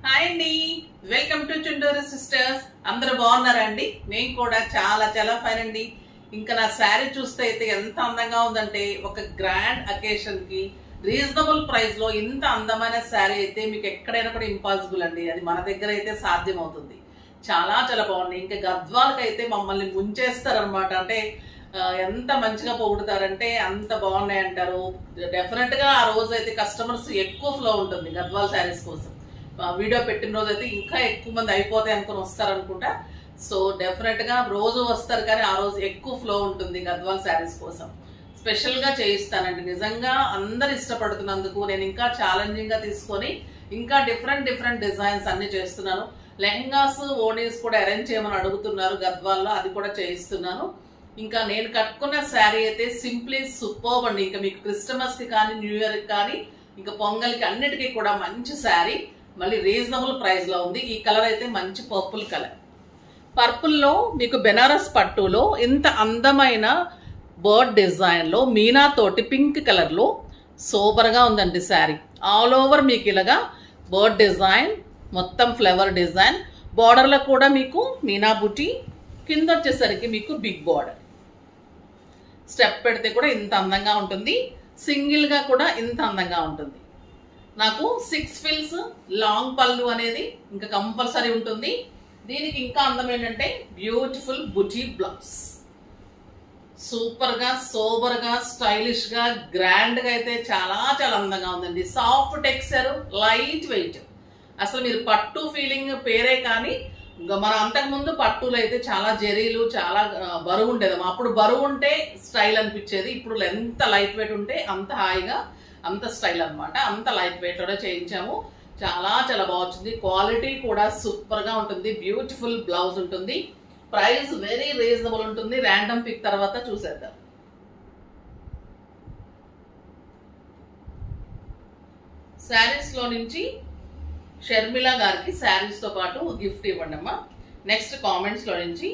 Hi అండి, welcome to Chunduru sisters. అందరూ బాగున్నారా అండి? నేను కూడా చాలా చాలా ఫైన్ అండి. ఇంకా నా శారీ చూస్తే అయితే ఎంత అందంగా ఉందంటే, ఒక గ్రాండ్ అకేషన్ కి రీజనబుల్ ప్రైస్ లో ఇంత అందమైన శారీ అయితే మీకు ఎక్కడైనా కూడా ఇంపాసిబుల్ అండి. అది మన దగ్గర అయితే సాధ్యం అవుతుంది. చాలా చాలా బాగుంది. ఇంకా గద్వాలకి అయితే మమ్మల్ని ముంచేస్తారనమాట. అంటే ఎంత మంచిగా పొగుడుతారంటే అంత బాగున్నాయి అంటారు. డెఫినెట్ గా ఆ రోజు అయితే కస్టమర్స్ ఎక్కువ ఫ్లో ఉంటుంది గద్వాల్ శారీస్ కోసం. వీడియో పెట్టిన రోజు అయితే ఇంకా ఎక్కువ మంది అయిపోతాయి అనుకుని వస్తారనుకుంటా. సో డెఫినెట్ గా రోజు వస్తారు, కానీ ఆ రోజు ఎక్కువ ఫ్లో ఉంటుంది గద్వాల్ శారీస్ కోసం. స్పెషల్ గా చేయిస్తానండి. నిజంగా అందరు ఇష్టపడుతున్నందుకు నేను ఇంకా ఛాలెంజింగ్ గా తీసుకొని ఇంకా డిఫరెంట్ డిజైన్స్ అన్ని చేస్తున్నాను. లెహంగాస్, ఓనీస్ కూడా అరేంజ్ చేయమని అడుగుతున్నారు గద్వాల్లో, అది కూడా చేయిస్తున్నాను. ఇంకా నేను కట్టుకున్న శారీ అయితే సింప్లీ సూపర్బ్ అండి. ఇంకా మీకు క్రిస్టమస్ కి కానీ, న్యూ ఇయర్ కి కానీ, ఇంకా పొంగల్కి అన్నిటికీ కూడా మంచి శారీ, మళ్ళీ రీజనబుల్ ప్రైస్ లో ఉంది. ఈ కలర్ అయితే మంచి పర్పుల్ కలర్. పర్పుల్ లో మీకు బెనారస్ పట్టులో ఇంత అందమైన బర్డ్ డిజైన్ లో మీనా తోటి పింక్ కలర్ లో సూపర్ గా ఉందండి శారీ. ఆల్ ఓవర్ మీకు ఇలాగా బర్డ్ డిజైన్, మొత్తం ఫ్లవర్ డిజైన్, బార్డర్ లో కూడా మీకు మీనా బుటీ, కింద వచ్చేసరికి మీకు బిగ్ బార్డర్. స్టెప్ పెడితే కూడా ఇంత అందంగా ఉంటుంది, సింగిల్ గా కూడా ఇంత అందంగా ఉంటుంది. నాకు 6 ఫిల్స్ లాంగ్ పళ్ళు అనేది ఇంకా కంపల్సరీ ఉంటుంది. దీనికి ఇంకా అందం ఏంటంటే బ్యూటిఫుల్ బుటీ బ్లౌజ్. సూపర్ గా, సోబర్ గా, స్టైలిష్ గా, గ్రాండ్ గా అయితే చాలా చాలా అందంగా ఉందండి. Soft texture, light weight. అసలు మీరు పట్టు ఫీలింగ్ పేరే కానీ, మన అంతకు ముందు పట్టులు అయితే చాలా జరీలు, చాలా బరువు ఉండేది. అప్పుడు బరువు ఉంటే స్టైల్ అనిపించేది. ఇప్పుడు ఎంత లైట్ వెయిట్ ఉంటే అంత హాయిగా, అంత స్టైల్ అనమాట. అంత లైట్ వెయిట్ లో చేయించాము. చాలా చాలా బాగుంటుంది. క్వాలిటీ కూడా సూపర్ గా ఉంటుంది. బ్యూటిఫుల్ బ్లౌజ్ ఉంటుంది. ప్రైస్ వెరీ రీజనబుల్ ఉంటుంది. ర్యాండమ్ పిక్ తర్వాత చూసేద్దాం. శారీస్ లో నుంచి షర్మిల గారికి శారీస్ తో పాటు గిఫ్ట్ ఇవ్వండి అమ్మా. నెక్స్ట్ కామెంట్స్ లో నుంచి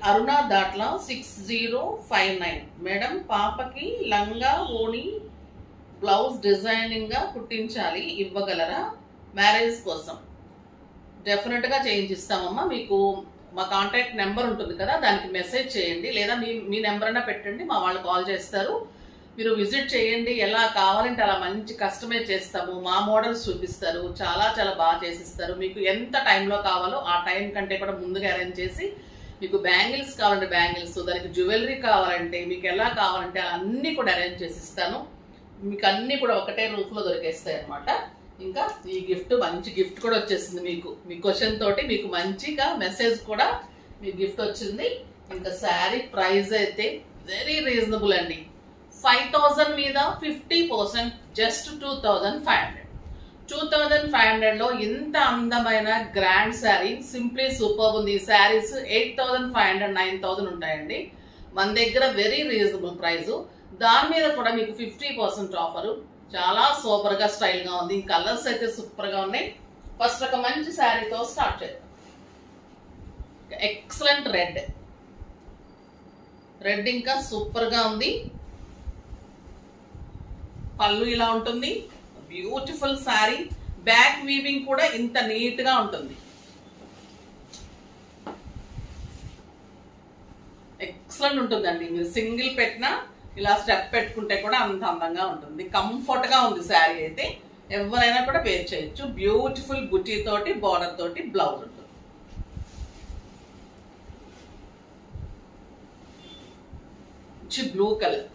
@అరుణా దాట్ల 6059 మేడం, పాపకి లంగా ఓణి బ్లౌజ్ డిజైనింగ్ గా కుట్టించాలి, ఇవ్వగలరా? మ్యారేజ్ కోసం డెఫినెట్ గా చేయించిస్తామమ్మా. మీకు మా కాంటాక్ట్ నెంబర్ ఉంటుంది కదా, దానికి మెసేజ్ చేయండి, లేదా మీ నెంబర్ అయినా పెట్టండి, మా వాళ్ళు కాల్ చేస్తారు. మీరు విజిట్ చేయండి. ఎలా కావాలంటే అలా మంచి కస్టమైజ్ చేస్తాము. మా మోడల్స్ చూపిస్తారు, చాలా చాలా బాగా చేసిస్తారు. మీకు ఎంత టైంలో కావాలో ఆ టైం కంటే కూడా ముందుగా అరేంజ్ చేసి, మీకు బ్యాంగిల్స్ కావాలంటే బ్యాంగిల్స్, దానికి జ్యువెలరీ కావాలంటే, మీకు ఎలా కావాలంటే అన్నీ కూడా అరేంజ్ చేసి ఇస్తాను. మీకు అన్నీ కూడా ఒకటే రూఫ్ లో దొరికేస్తాయి అనమాట. ఇంకా ఈ గిఫ్ట్, మంచి గిఫ్ట్ కూడా వచ్చేసింది మీకు. మీ క్వశ్చన్ తోటి మీకు మంచిగా మెసేజ్ కూడా మీ గిఫ్ట్ వచ్చింది. ఇంకా శారీ ప్రైస్ అయితే వెరీ రీజనబుల్ అండి. 5000 మీద 50%, జస్ట్ 2500. 2500 లో ఇంత అందమైన గ్రాండ్ శారీ సింప్లీ సూపర్ ఉంది. ఈ శారీస్ 8500, 9000 ఉంటాయండి మన దగ్గర. Very reasonable price. దాని మీద కూడా మీకు 50% ఆఫర్. చాలా సూపర్ గా, స్టైల్ గా ఉంది. కలర్స్ అయితే సూపర్ గా ఉన్నాయి. ఫస్ట్ ఒక మంచి శారీతో స్టార్ట్ చేద్దాం. Excellent red. రెడ్ ఇంకా సూపర్ గా ఉంది. పళ్ళు ఇలా ఉంటుంది. బ్యూటిఫుల్ శారీ. బ్యాక్ వీవింగ్ కూడా ఇంత నీట్ గా ఉంటుంది. ఎక్సలెంట్ ఉంటుందండి. మీరు సింగిల్ పెట్టినా, ఇలా స్టెప్ పెట్టుకుంటే కూడా అంత అందంగా ఉంటుంది. కంఫర్ట్ గా ఉంది శారీ అయితే. ఎవరైనా కూడా వేర్ చేయొచ్చు. బ్యూటిఫుల్ బుటీ తోటి, బార్డర్ తోటి బ్లౌజ్ ఉంటుంది. Blue colour,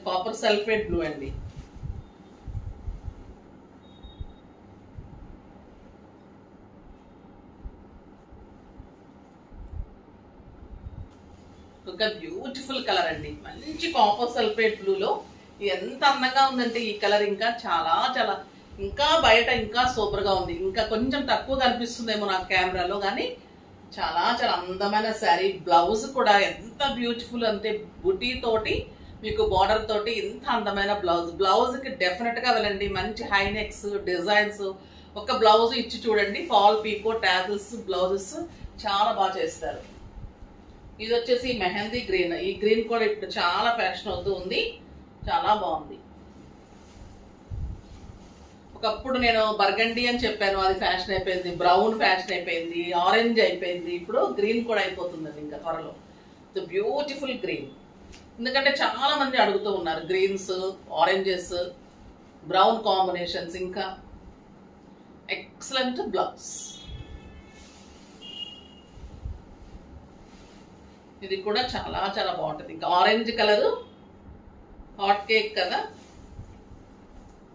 copper sulphate blue అండి. ఒక బ్యూటిఫుల్ కలర్ అండి. మంచి కాపర్ సల్ఫేట్ బ్లూలో ఎంత అందంగా ఉందంటే ఈ కలర్ ఇంకా చాలా చాలా, ఇంకా బయట ఇంకా సూపర్ గా ఉంది. ఇంకా కొంచెం తక్కువ కనిపిస్తుందేమో నాకు కెమెరాలో, కానీ చాలా చాలా అందమైన శారీ. బ్లౌజ్ కూడా ఎంత బ్యూటిఫుల్ అంటే, బుటీ తోటి మీకు బార్డర్ తోటి ఇంత అందమైన బ్లౌజ్. బ్లౌజ్ కి డెఫినెట్ గా వెళ్ళండి. మంచి హై నెక్స్ డిజైన్స్. ఒక బ్లౌజ్ ఇచ్చి చూడండి. ఫాల్ పీకో, టాజిల్స్, బ్లౌజెస్ చాలా బాగా చేస్తారు. ఇది వచ్చేసి మెహందీ గ్రీన్. ఈ గ్రీన్ కూడా ఇప్పుడు చాలా ఫ్యాషన్ అవుతూ ఉంది. చాలా బాగుంది. ఒకప్పుడు నేను బర్గండీ అని చెప్పాను, అది ఫ్యాషన్ అయిపోయింది, బ్రౌన్ ఫ్యాషన్ అయిపోయింది, ఆరెంజ్ అయిపోయింది, ఇప్పుడు గ్రీన్ కూడా అయిపోతుందండి ఇంకా త్వరలో. The beautiful green. ఎందుకంటే చాలా మంది అడుగుతూ ఉన్నారు గ్రీన్స్, ఆరెంజెస్, బ్రౌన్ కాంబినేషన్స్. ఇంకా ఎక్సలెంట్ బ్లౌజ్. ఇది కూడా చాలా చాలా బాగుంటుంది. ఇంకా ఆరెంజ్ కలర్, హాట్ కేక్ కదా,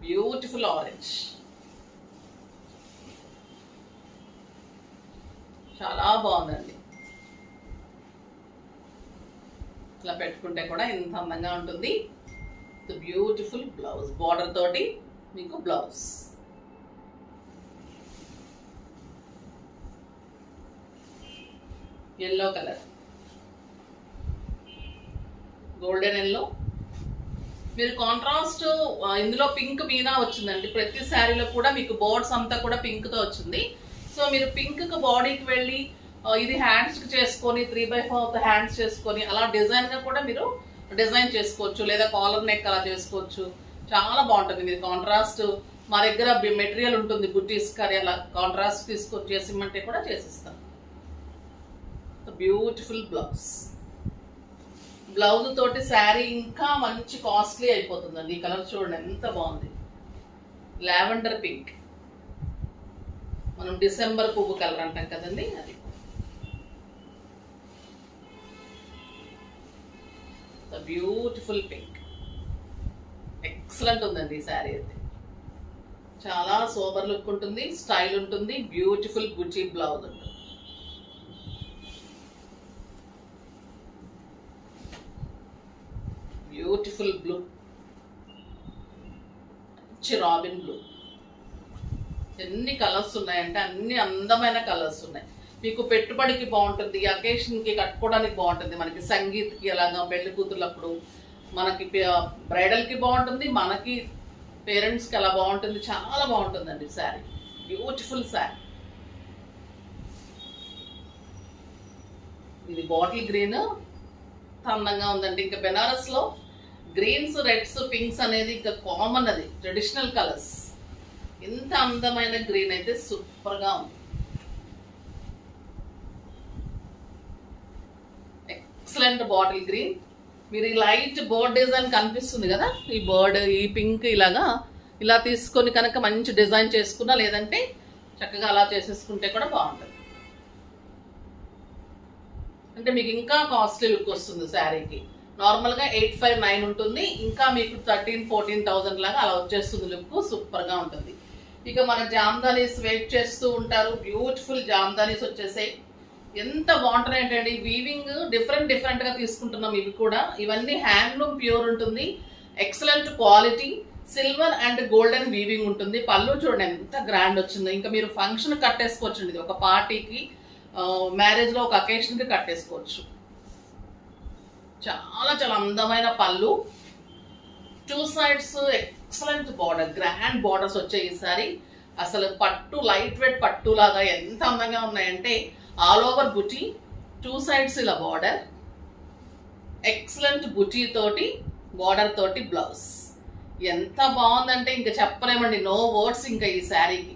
బ్యూటిఫుల్ ఆరెంజ్, చాలా బాగుందండి. ఇట్లా పెట్టుకుంటే కూడా ఇంత అందంగా ఉంటుంది. బ్యూటిఫుల్ బ్లౌజ్, బార్డర్ తోటి మీకు blouse. Yellow colour, golden yellow. మీరు కాంట్రాస్ట్ ఇందులో పింక్ మీద వచ్చిందండి. ప్రతి శారీలో కూడా మీకు బోర్డ్స్ అంతా కూడా పింక్ తో వచ్చింది. సో మీరు పింక్ కు బాడీకి వెళ్ళి ఇది హ్యాండ్స్ కి చేసుకొని 3/4 హ్యాండ్స్ చేసుకొని అలా డిజైన్ గా కూడా మీరు డిజైన్ చేసుకోవచ్చు, లేదా కాలర్ నెక్ అలా చేసుకోవచ్చు. చాలా బాగుంటుంది. మీరు కాంట్రాస్ట్ మా దగ్గర మెటీరియల్ ఉంటుంది, బుట్టీస్ కర్రీ అలా కాంట్రాస్ట్ తీసుకొని చేసిమంటే కూడా చేసిస్తాం. Beautiful blouse. బ్లౌజ్ తోటి శారీ ఇంకా మంచి కాస్ట్లీ అయిపోతుందండి. ఈ కలర్ చూడండి ఎంత బాగుంది, లావెండర్ పింక్. మనం డిసెంబర్ పువ్వు కలర్ అంటాం కదండి, అది. బ్యూటిఫుల్ పింక్, ఎక్సలెంట్ ఉందండి ఈ శారీ అయితే. చాలా సోబర్ లుక్ ఉంటుంది, స్టైల్ ఉంటుంది, బ్యూటిఫుల్ బుటీ బ్లౌజ్ ఉంటుంది. బ్యూటిఫుల్ బ్లూ, మంచి రాబిన్ బ్లూ. ఎన్ని కలర్స్ ఉన్నాయంటే అన్ని అందమైన కలర్స్ ఉన్నాయి. మీకు పెట్టుబడికి బాగుంటుంది, అకేషన్ కి కట్టుకోవడానికి బాగుంటుంది, మనకి సంగీత్కి అలాగా పెళ్లి కూతుర్లప్పుడు, మనకి బ్రైడల్ కి బాగుంటుంది, మనకి పేరెంట్స్ కి అలా బాగుంటుంది. చాలా బాగుంటుందండి శారీ, బ్యూటిఫుల్ శారీ. ఇది బాటిల్ గ్రీన్, అందంగా ఉందండి. ఇంకా బెనారస్ లో గ్రీన్స్, రెడ్స్, పింక్స్ అనేది ఇంకా కామన్, అది ట్రెడిషనల్ కలర్స్. ఇంత అందమైన గ్రీన్ అయితే సూపర్ గా ఉంది. Excellent bottle green. మీరు ఈ లైట్ బర్డ్ డిజైన్ కనిపిస్తుంది కదా, ఈ బర్డ్, ఈ పింక్ ఇలాగా ఇలా తీసుకొని కనుక మంచి డిజైన్ చేసుకున్నా, లేదంటే చక్కగా అలా చేసేసుకుంటే కూడా బాగుంటుంది. అంటే మీకు ఇంకా కాస్ట్లీ లుక్ వస్తుంది శారీకి. నార్మల్ గా 859 ఉంటుంది, ఇంకా మీకు 13,000-14,000 లాగా అలా వచ్చేస్తుంది లుక్. సూపర్ గా ఉంటుంది. ఇక మన జామ్దానీస్ వెయిట్ చేస్తూ ఉంటారు. బ్యూటిఫుల్ జామ్దానీస్ వచ్చేసాయి. ఎంత బాగుంటున్నాయి అంటే వీవింగ్ డిఫరెంట్ గా తీసుకుంటున్నాం. ఇవి కూడా ఇవన్నీ హ్యాండ్లూమ్ ప్యూర్ ఉంటుంది, excellent quality, silver and golden weaving ఉంటుంది. పళ్ళు చూడండి ఎంత గ్రాండ్ వచ్చిందో. ఇంకా మీరు ఫంక్షన్ కట్టేసుకోవచ్చు, ఇది ఒక పార్టీకి, మ్యారేజ్ లో ఒక అకేషన్ కి కట్టేసుకోవచ్చు. చాలా చాలా అందమైన పళ్ళు, 2 sides excellent border, grand borders వచ్చాయి ఈసారి. అసలు పట్టు, లైట్ వెయిట్ పట్టు లాగా ఎంత అందంగా ఉన్నాయంటే ఆల్ ఓవర్ బుటీ, 2 సైడ్స్ ఇలా బార్డర్, ఎక్సలెంట్ బుటీ తోటి బార్డర్ తోటి బ్లౌజ్. ఎంత బాగుందంటే ఇంకా చెప్పలేమండి, నో వర్డ్స్ ఇంకా ఈ శారీకి.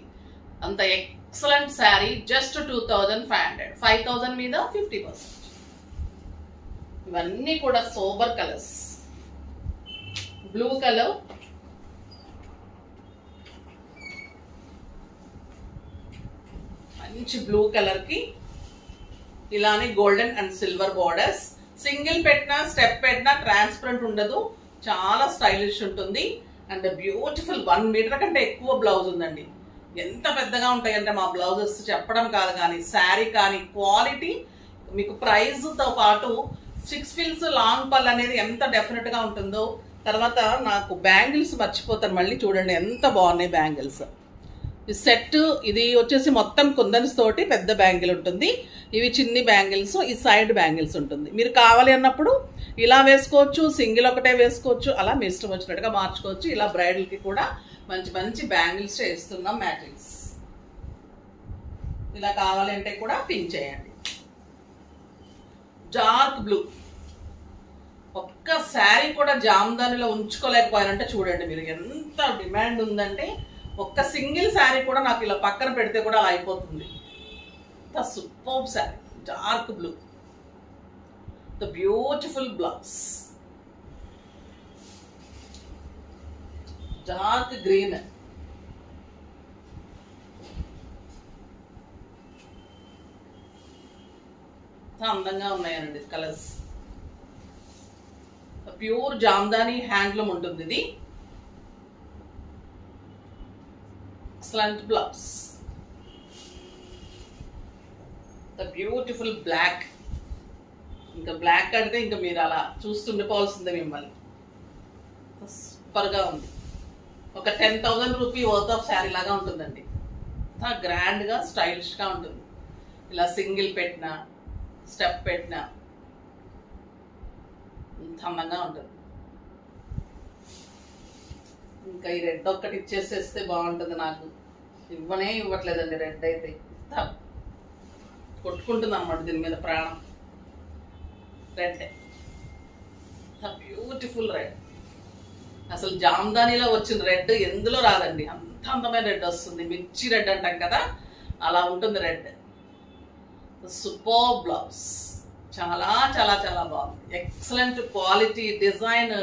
అంత ఎక్సలెంట్ శారీ. జస్ట్ 2,500, 5,000 మీద 50%. ఇవన్నీ కూడా సోబర్ కలర్స్. బ్లూ కలర్, మంచి బ్లూ కలర్ కి ఇలానే golden and silver borders. Single పెట్టినా, స్టెప్ పెట్టినా ట్రాన్స్పరెంట్ ఉండదు, చాలా స్టైలిష్ ఉంటుంది. అండ్ బ్యూటిఫుల్ 1 మీటర్ కంటే ఎక్కువ బ్లౌజ్ ఉందండి. ఎంత పెద్దగా ఉంటాయంటే మా బ్లౌజెస్, చెప్పడం కాదు కానీ శారీ కానీ క్వాలిటీ, మీకు ప్రైస్ తో పాటు 6 ఫిల్స్ లాంగ్ పల్ అనేది ఎంత డెఫినెట్ గా ఉంటుందో. తర్వాత నాకు బ్యాంగిల్స్ మర్చిపోతాను, మళ్ళీ చూడండి ఎంత బాగున్నాయి బ్యాంగిల్స్. ఈ సెట్ ఇది వచ్చేసి మొత్తం కుందన్స్ తోటి పెద్ద బ్యాంగిల్ ఉంటుంది, ఇవి చిన్ని బ్యాంగిల్స్, ఈ సైడ్ బ్యాంగిల్స్ ఉంటుంది. మీరు కావాలి అన్నప్పుడు ఇలా వేసుకోవచ్చు, సింగిల్ ఒకటే వేసుకోవచ్చు, అలా మీ ఇష్టం వచ్చినట్టుగా మార్చుకోవచ్చు. ఇలా బ్రైడల్ కి కూడా మంచి మంచి బ్యాంగిల్స్ చేస్తున్నాం. మ్యాట్రిక్స్ ఇలా కావాలంటే కూడా పిన్ చేయండి. డార్క్ బ్లూ, ఒక్క శారీ కూడా జామ్దానిలో ఉంచుకోలేకపోయారంటే చూడండి మీరు, ఎంత డిమాండ్ ఉందంటే ఒక్క సింగిల్ శారీ కూడా నాకు ఇలా పక్కన పెడితే కూడా అలా అయిపోతుంది. Super sari, dark blue, the beautiful blouse, dark green, అందంగా ఉన్నాయండి కలర్స్. ప్యూర్ జామ్దాని హ్యాండ్లూమ్ ఉంటుంది ఇది. స్లంట్ బ్లౌజ్, ద బ్యూటిఫుల్ బ్లాక్. ఇంకా బ్లాక్ అంటే ఇంకా మీరు అలా చూస్తుండిపోవాల్సిందే మిమ్మల్ని. సూపర్గా ఉంది. ఒక 10,000 రూపీ వర్త్ ఆఫ్ శారీ లాగా ఉంటుందండి. గ్రాండ్గా స్టైలిష్గా ఉంటుంది. ఇలా సింగిల్ పెట్టినా స్టెప్ పెట్టినా అందంగా ఉంటుంది. ఇంకా ఈ రెడ్ ఒక్కటి ఇచ్చేసేస్తే బాగుంటుంది. నాకు ఇవ్వట్లేదండి రెడ్ అయితే, కొట్టుకుంటుంది అన్నమాట దీని మీద ప్రాణం. Red, beautiful red. అసలు జామ్దానిలో వచ్చిన రెడ్ ఎందులో రాదండి, అంత అందమైన రెడ్ వస్తుంది. మిర్చి రెడ్ అంటాం కదా, అలా ఉంటుంది రెడ్. సూపర్ బ్లౌజ్, చాలా చాలా చాలా బాగుంది. Excellent quality, design,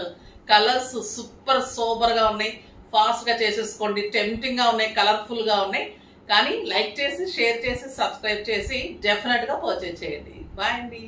colours super సూపర్గా ఉన్నాయి. ఫాస్ట్గా చేసేసుకోండి. టెంప్టింగ్గా ఉన్నాయి, కలర్ఫుల్గా ఉన్నాయి. కానీ లైక్ చేసి, షేర్ చేసి, సబ్స్క్రైబ్ చేసి డెఫినెట్గా పర్చేజ్ చేయండి. బాయ్ అండి.